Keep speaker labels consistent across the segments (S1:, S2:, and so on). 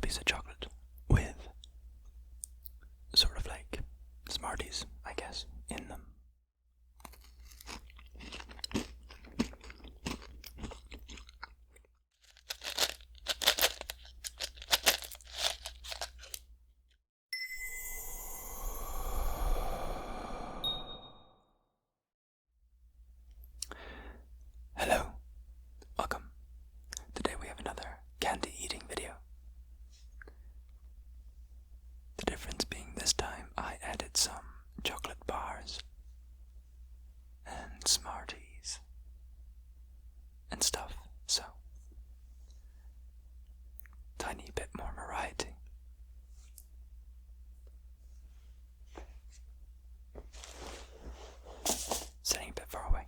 S1: piece of chocolate with sort of like smarties, I guess, in them. Hello, welcome. Today we have another candy eating video. The difference being this time I added some chocolate bars and smarties and stuff, so tiny bit more variety. Sitting a bit far away.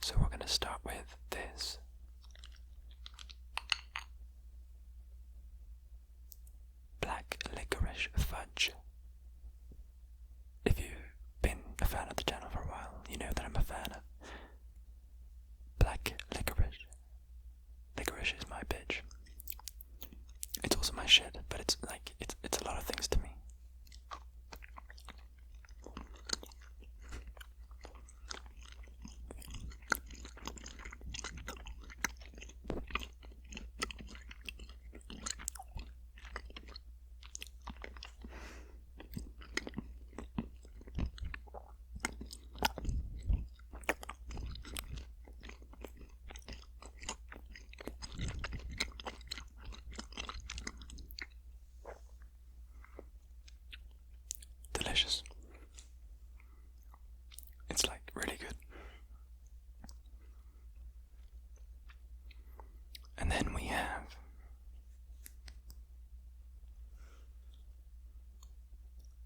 S1: So we're going to start with this. Black licorice fudge. If you've been a fan of the channel for a while, you know that I'm a fan of black licorice. Licorice is my bitch. It's also my shit, but it's a lot of things to me. Delicious. It's like really good. And then we have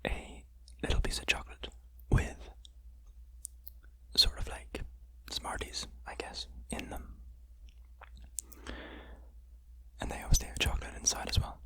S1: a little piece of chocolate with sort of like smarties, I guess, in them. And they obviously have chocolate inside as well.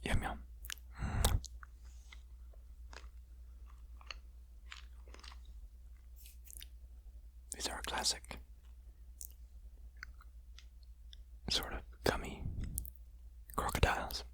S1: Yum yum. These are a classic sort of gummy crocodiles.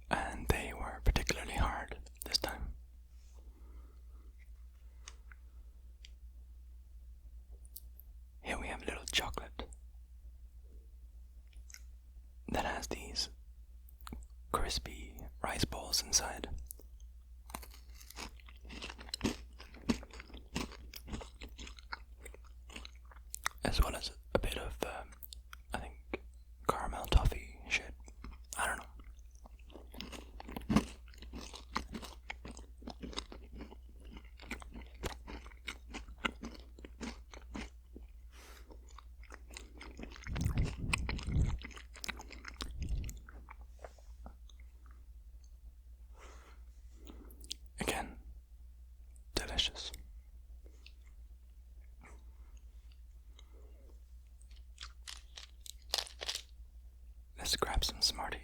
S1: And they were particularly hard this time. Here we have a little chocolate that has these crispy rice balls inside. As well as a bit of, I think, caramel toffee shit. I don't know. Again, delicious. Let's grab some smarties.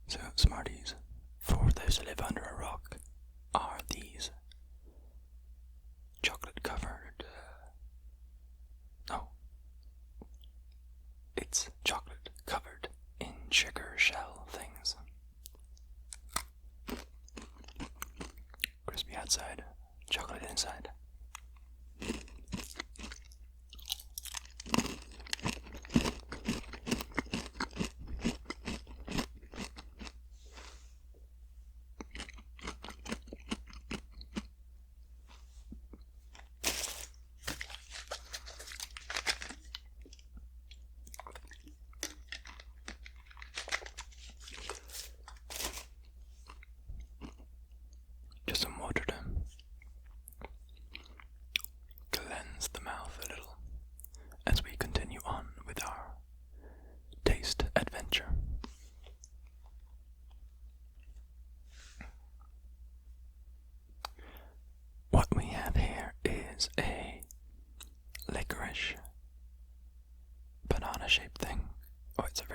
S1: So, smarties, for those who live under a rock, are these chocolate covered, it's chocolate covered in sugar shell things.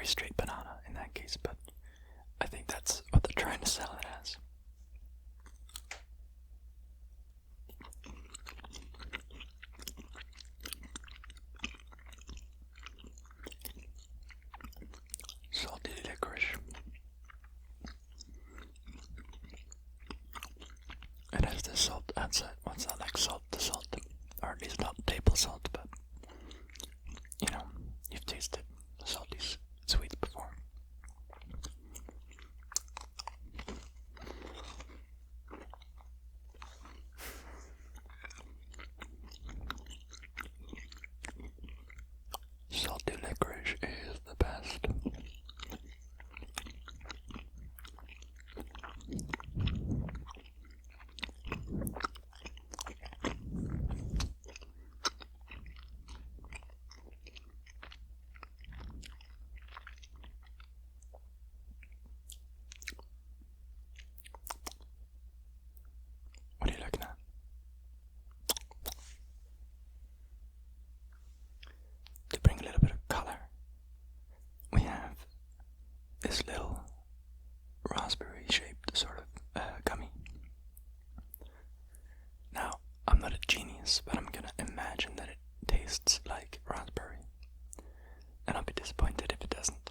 S1: very straight banana in that case, but I think that's what they're trying to sell it as. Salty licorice. It has the salt outside. What's that, like salt to salt? Or at least not table salt, but you know, you've tasted salty sweets before. Salty licorice is the best. What are you looking at? To bring a little bit of color, we have this little raspberry shaped sort of gummy. Now, I'm not a genius, but I'm gonna imagine that it tastes like raspberry, and I'll be disappointed if it doesn't.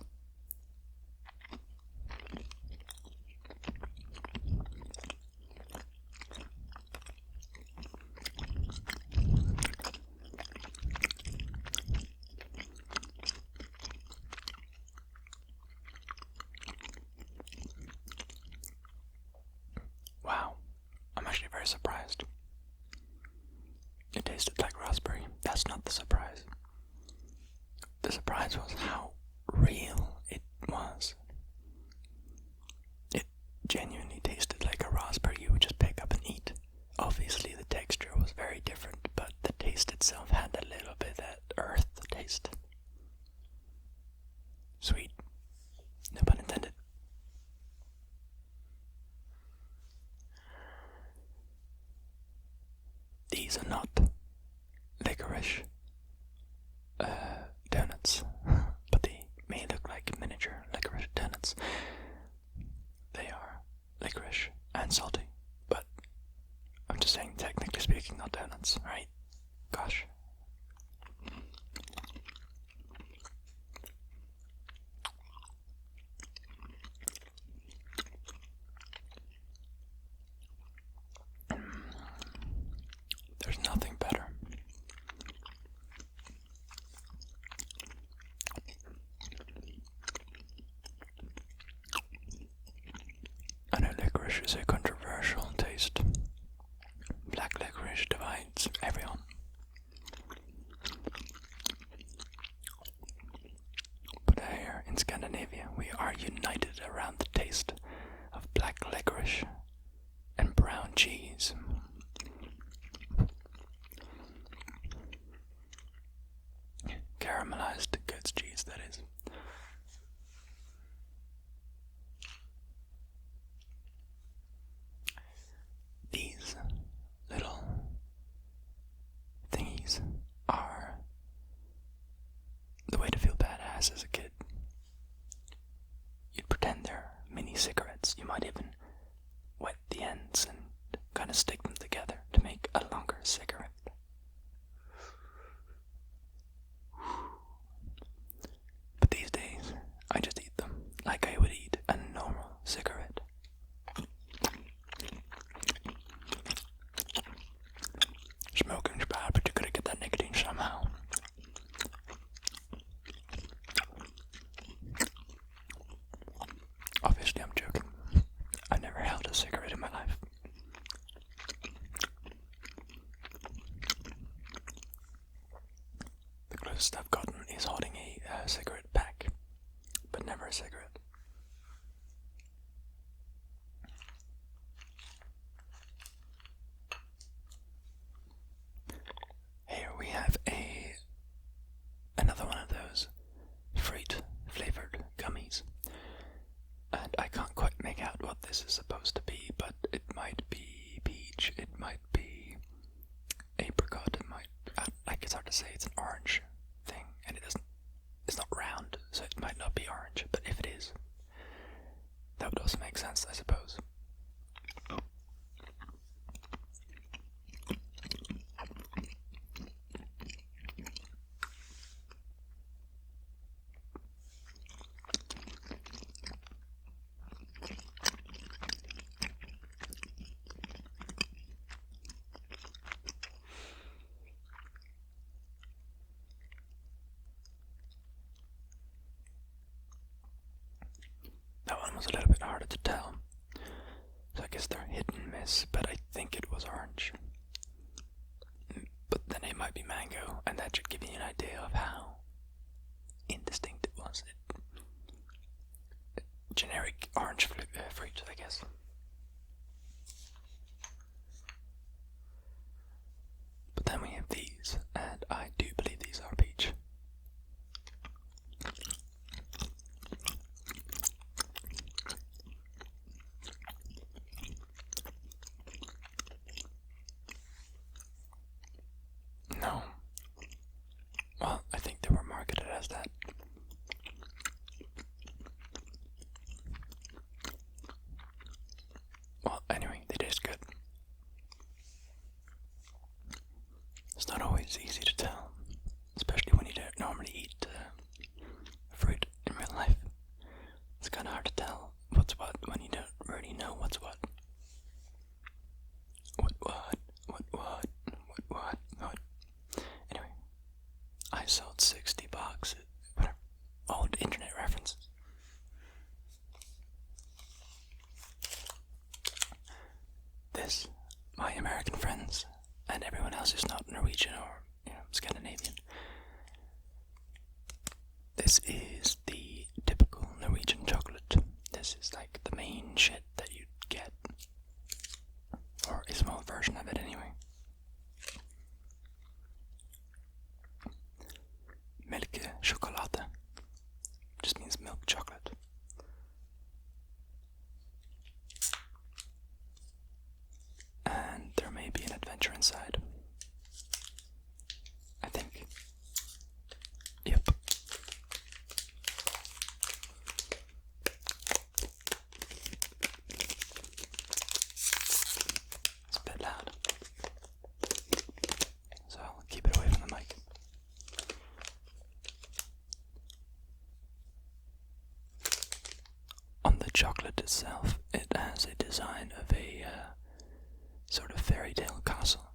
S1: Wow, I'm actually very surprised. It tasted like raspberry. That's not the surprise. The surprise was how real it was. It genuinely tasted like a raspberry you would just pick up and eat. Obviously the texture was very different, but the taste itself had a little bit of that earth taste. Sweet. No pun intended. These are not licorice donuts, but they may look like miniature licorice donuts. They are licorice and salty, but I'm just saying, technically speaking, not donuts, right? Gosh. There's nothing better. I know licorice is a controversial taste. Black licorice divides everyone. But here in Scandinavia, we are united around the taste of black licorice and brown cheese. Caramelized goat's cheese, that is. These little thingies are the way to feel badass as a kid. You'd pretend they're mini cigarettes. You might even wet the ends and kind of stick them together to make a longer cigarette. But these days, I just eat them like I would eat a normal cigarette. Smoking's bad, but you gotta get that nicotine somehow. Obviously, I'm joking. I've never held a cigarette in my life. The closest I've gotten is holding a cigarette pack, but never a cigarette. Here we have another one of those fruit flavored gummies, and I can't quite make out what this is supposed to be, but it might be peach, it might be apricot, it might, like, it's hard to say. It's an orange thing, and it's not round, so it might not be orange. does make sense, I suppose. That one was a little bit harder to tell, so I guess they're hit and miss, but I think it was orange. But then it might be mango, and that should give you an idea of how indistinct it was. Generic orange fruit, I guess. But then we have these, and I do believe these are peach. No. Well, I think they were marketed as that. Well, anyway, they taste good. It's not always easy to tell, especially when you don't normally eat fruit in real life. It's kind of hard to tell what's what when you don't really know what's what. What? Anyway, I sold 60 bucks. Whatever. Old internet references. This, my American friends, and everyone else who's not Norwegian or, Scandinavian. This is the typical Norwegian chocolate. This is like the main shit that you'd get. Or a small version of it anyway. Mælkechokolade just means milk chocolate. And there may be an adventure inside. I think. Yep. It's a bit loud, so I'll keep it away from the mic. On the chocolate itself, it has a design of a sort of fairy tale castle.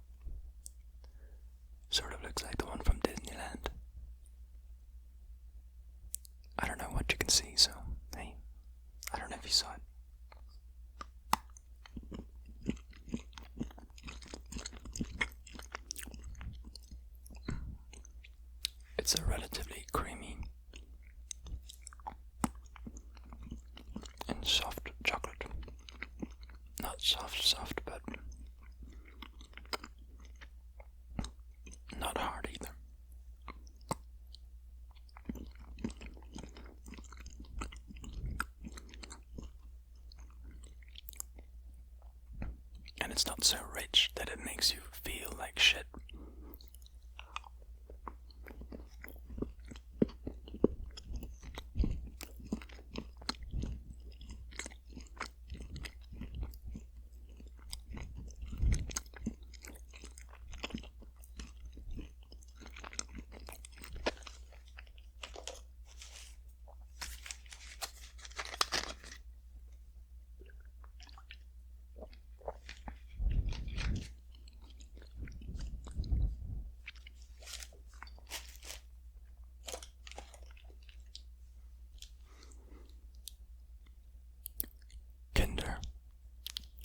S1: Sort of looks like the one from Disneyland. I don't know what you can see, so hey, I don't know if you saw it. It's a relatively creamy and soft chocolate. Not soft, but not hard either. And it's not so rich that it makes you feel like shit.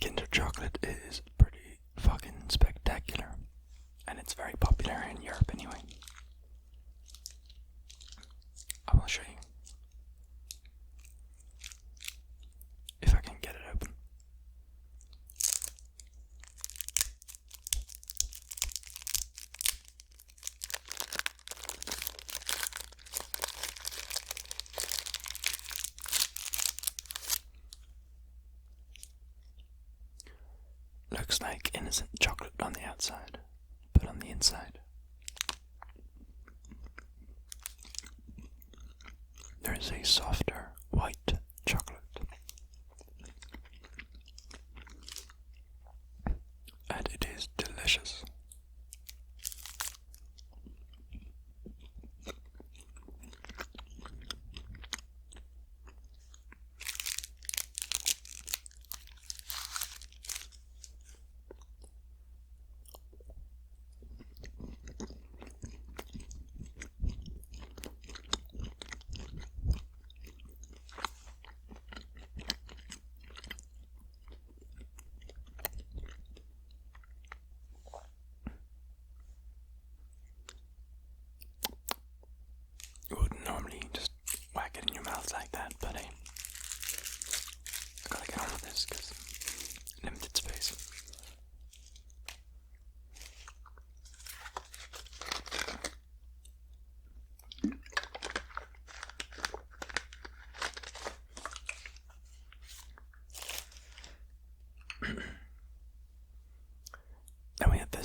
S1: Kinder chocolate is pretty fucking spectacular, and it's very popular in Europe anyway. I will show you if I can get it open. Looks like innocent chocolate on the outside, but on the inside there is a softer white chocolate.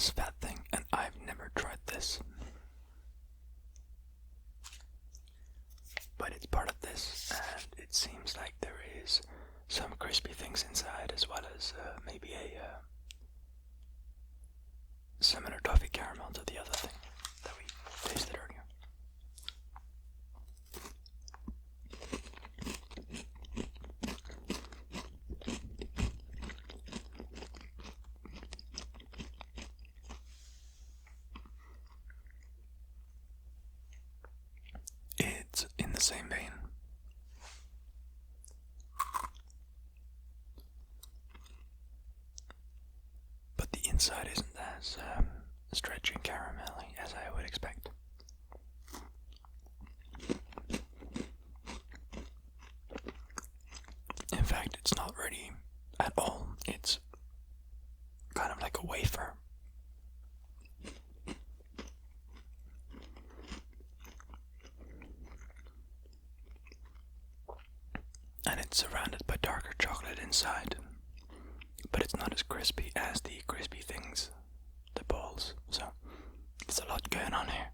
S1: this fat thing, and I've never tried this. But it's part of this, and it seems like there is some crispy things inside, as well as maybe a similar toffee caramel to the other thing that we tasted earlier. It's in the same vein. But the inside isn't as stretchy and caramelly as I would expect. In fact, it's not really at all. It's kind of like a wafer. And it's surrounded by darker chocolate inside. But it's not as crispy as the crispy things, the balls. So, there's a lot going on here.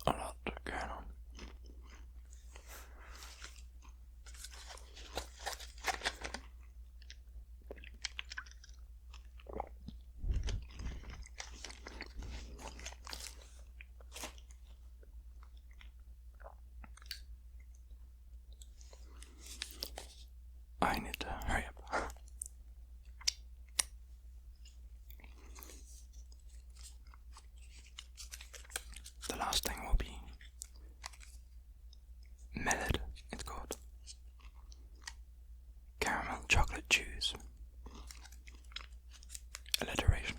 S1: A lot going on. I need to hurry up. The last thing will be Emelie, it's called. Caramel chocolate chews. Alliteration.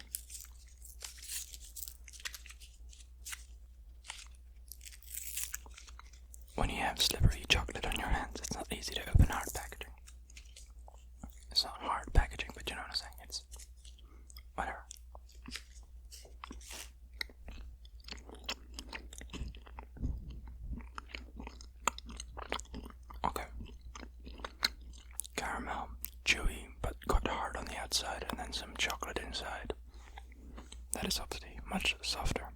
S1: When you have slippery chocolate on your hands, it's not easy to open hard packaging. It's not hard packaging, but you know what I'm saying. It's whatever. Okay. Caramel, chewy, but got hard on the outside, and then some chocolate inside. That is obviously much softer.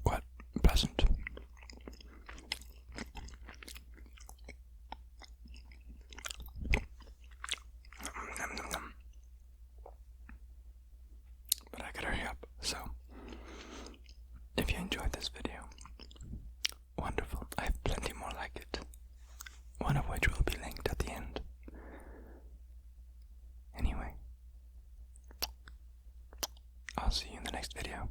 S1: Quite pleasant. But I gotta hurry up, so if you enjoyed this video, wonderful. I have plenty more like it, one of which will be linked at the end. Anyway, I'll see you in the next video.